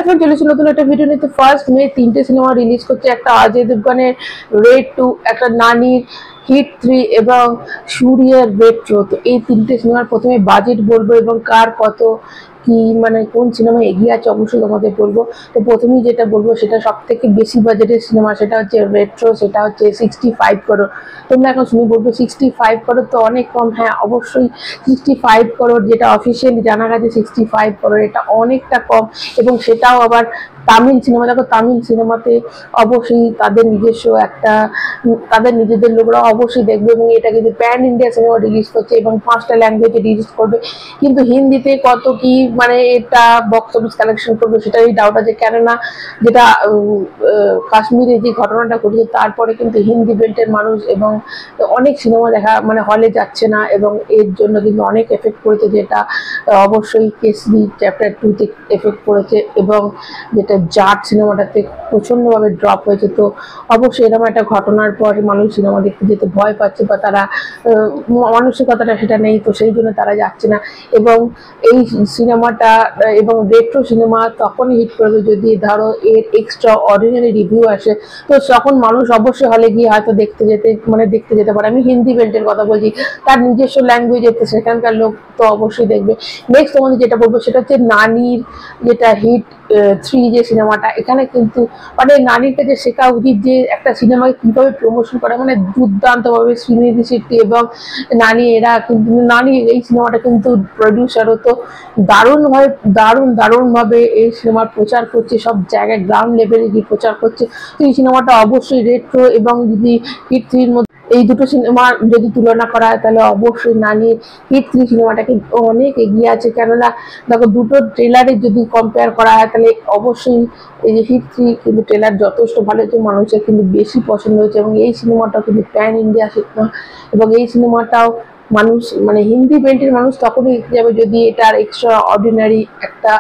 Friend, চলেছি নতুন একটা ভিডিও নিতে। ফার্স্ট মে 3টে সিনেমা রিলিজ করছে, একটা অজয় দেবগনের রেড 2, একটা নানির হিট 3 এবং সূর্যের রেট্রো। তো এই 3টে সিনেমার প্রথমে বাজেট বলবো এবং কার কত কি মানে কোন সিনেমা এগিয়ে আছে অবশ্যই তোমাদের বলবো। তো প্রথমেই যেটা বলবো সেটা সব থেকে বেশি বাজেটের সিনেমা, সেটা হচ্ছে রেট্রো, সেটা হচ্ছে 65 করোড়। তোমরা এখন শুনে বলবো 65 করোড় তো অনেক কম। হ্যাঁ, অবশ্যই 65 করোড়, যেটা অফিসিয়ালি জানা গেছে 65 করোড়, এটা অনেকটা কম। এবং সেটাও আবার তামিল সিনেমা। দেখো, তামিল সিনেমাতে অবশ্যই তাদের নিজস্ব একটা, তাদের নিজেদের লোকরা অবশ্যই দেখবে এবং এটা কিন্তু প্যান ইন্ডিয়া সিনেমা রিলিজ করছে এবং 5টা ল্যাঙ্গুয়েজে রিলিজ করবে। কিন্তু হিন্দিতে কত কি মানে এটা বক্স অফিস কালেকশন করবে সেটাই ডাউট আছে, কেননা যেটা কাশ্মীরে যে ঘটনাটা ঘটেছে তারপরে কিন্তু হিন্দি বেল্টের মানুষ এবং অনেক সিনেমা দেখা মানে হলে যাচ্ছে না এবং এর জন্য কিন্তু অনেক এফেক্ট পড়েছে, যেটা অবশ্যই কেসরি চ্যাপ্টার 2-তে এফেক্ট পড়েছে এবং যেটা জাট সিনেমাটাতে প্রচণ্ডভাবে ড্রপ হয়েছে। তো অবশ্যই এরকম একটা ঘটনার পর মানুষ সিনেমা দেখতে যেতে ভয় পাচ্ছে বা তারা মানসিকতাটা সেটা নেই, তো সেই জন্য তারা যাচ্ছে না। এবং এই সিনেমাটা এবং রেট্রো সিনেমা তখনই হিট করবে যদি ধরো এর এক্সট্রা অর্ডিনারি রিভিউ আসে, তো তখন মানুষ অবশ্যই হলে গিয়ে হয়তো দেখতে যেতে পারে। আমি হিন্দি বেল্টের কথা বলছি, তার নিজস্ব ল্যাঙ্গুয়েজ এতে সেখানকার লোক তো অবশ্যই দেখবে। নেক্সট তোমাদের যেটা বলবো সেটা হচ্ছে নানির যেটা হিট 3 যে সিনেমাটা। এখানে কিন্তু মানে নানির কাছে শেখা উচিত যে একটা সিনেমাকে কিভাবে প্রমোশন করা, মানে দুর্দান্তভাবে শ্রীনিধি শেট্টি এবং নানি এরা কিন্তু, নানি এই সিনেমাটা কিন্তু প্রডিউসারও তো দারুণভাবে এই সিনেমার প্রচার করছে, সব জায়গায় গ্রাউন্ড লেভেলে গিয়ে প্রচার করছে। তো এই সিনেমাটা অবশ্যই রেট্রো এবং যদি হিট 3-র মধ্যে এই দুটো সিনেমা যদি তুলনা করা হয় তাহলে অবশ্যই নানির হিট 3 সিনেমাটা কিন্তু অনেক এগিয়ে আছে। কেননা দেখো, দুটো ট্রেলারে যদি কম্পেয়ার করা হয় তাহলে অবশ্যই এই যে হিট 3 কিন্তু ট্রেলার যথেষ্ট ভালো হয়েছে, মানুষের কিন্তু বেশি পছন্দ হয়েছে এবং এই সিনেমাটাও কিন্তু প্যান ইন্ডিয়া সিনেমা এবং এই সিনেমাটাও মানুষ মানে হিন্দি বেল্টের মানুষ তখনই দেখতে যাবে যদি এটার এক্সট্রা অর্ডিনারি একটা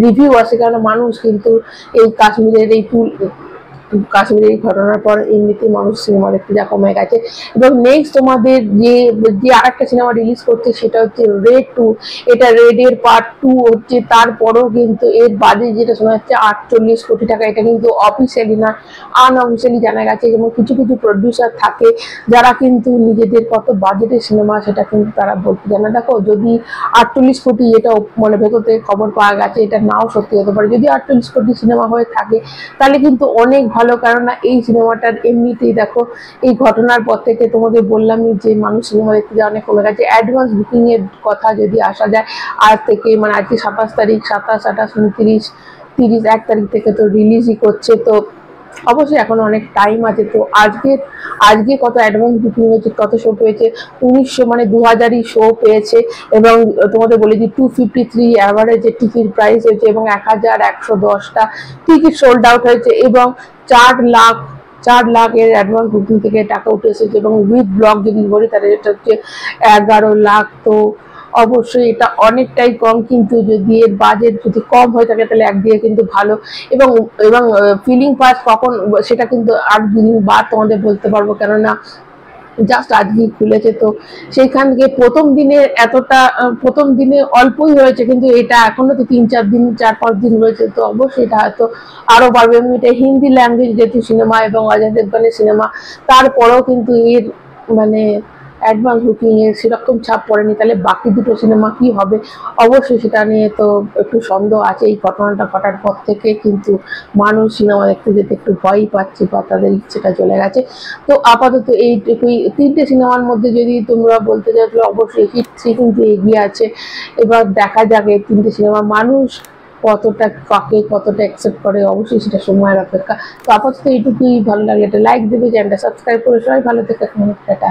রিভিউ আসে, কারণ মানুষ কিন্তু এই কাশ্মীরের এই ঘটনার পর এমনিতে মানুষ সিনেমা দেখতে যা কমে গেছে। এবং নেক্সট তোমাদের যে আরেকটা সিনেমা রিলিজ করছে সেটা হচ্ছে রেড 2। এটা রেডের পার্ট 2 হচ্ছে, তারপরেও কিন্তু এর বাজেট যেটা শোনা যাচ্ছে 48 কোটি টাকা। এটা কিন্তু অফিসিয়ালি না, আনঅফিসিয়ালি জানা গেছে। এবং কিছু প্রডিউসার থাকে যারা কিন্তু নিজেদের কত বাজেটের সিনেমা সেটা কিন্তু তারা বলতে জানে। দেখো, যদি 48 কোটি, এটা মানে ভেতর থেকে খবর পাওয়া গেছে, এটা নাও সত্যি হতে পারে। যদি 48 কোটি সিনেমা হয়ে থাকে তাহলে কিন্তু অনেক ভালো, কারণ এই সিনেমাটার এমনিতেই দেখো এই ঘটনার পর থেকে তোমাদের বললামই যে মানুষ সিনেমা দেখতে যাওয়া অনেক কমে গেছে। অ্যাডভান্স বুকিং এর কথা যদি আসা যায়, আজ থেকে মানে আজকে 27 তারিখ, 27, 28, 29, 30, 1 তারিখ থেকে তো রিলিজই করছে। তো অবশ্যই এখন অনেক টাইম আছে। তো আজকে কত অ্যাডভান্স বুকিং হয়েছে, কত শো পেয়েছে, 1900 মানে 2000ই শো পেয়েছে। এবং তোমাদের বলে দিই 253 অ্যাভারেজের টিকিট প্রাইস হয়েছে এবং 1110টা টিকিট সোল্ড আউট হয়েছে এবং 4 লাখ এর অ্যাডভান্স বুকিং থেকে টাকা উঠে এসেছে এবং উইথ ব্লক যদি বলি তাহলে এটা হচ্ছে 11 লাখ। তো অবশ্যই এটা অনেকটাই কম, কিন্তু যদি এর বাজেট যদি কম হয়ে থাকে তাহলে একদিকে কিন্তু ভালো। এবং ফিলিং পাস কখন সেটা কিন্তু আর 2 দিন বাদ তোমাদের বলতে পারবো, কেননা জাস্ট আজকেই খুলেছে। তো সেইখান থেকে প্রথম দিনে অল্পই হয়েছে, কিন্তু এটা এখনো তো 4-5 দিন রয়েছে। তো অবশ্যই এটা হয়তো আরো বাড়বে এবং এটা হিন্দি ল্যাঙ্গুয়েজ যেহেতু সিনেমা এবং অজয় দেবগনের সিনেমা, তারপরেও কিন্তু এর মানে অ্যাডভান্স বুকিং এর সেরকম ছাপ পড়েনি। তাহলে বাকি দুটো সিনেমা কি হবে অবশ্যই সেটা নিয়ে তো একটু সন্দেহ আছে। এই ঘটনাটা ঘটার পর থেকে কিন্তু মানুষ সিনেমা দেখতে যেতে একটু ভয়ই পাচ্ছে বা তাদের ইচ্ছেটা চলে গেছে। তো আপাতত এইটুকুই। 3টে সিনেমার মধ্যে যদি তোমরা বলতে চাও তাহলে অবশ্যই হিট 3 কিন্তু এগিয়ে আছে। এবার দেখা যাক এই 3টে সিনেমা মানুষ কতটা অ্যাকসেপ্ট করে, অবশ্যই সেটা সময়ের অপেক্ষা। তো আপাতত এইটুকুই। ভালো লাগলে একটা লাইক দেবে, চ্যানেলটা সাবস্ক্রাইব করে সবাই ভালো থেকে টাটা।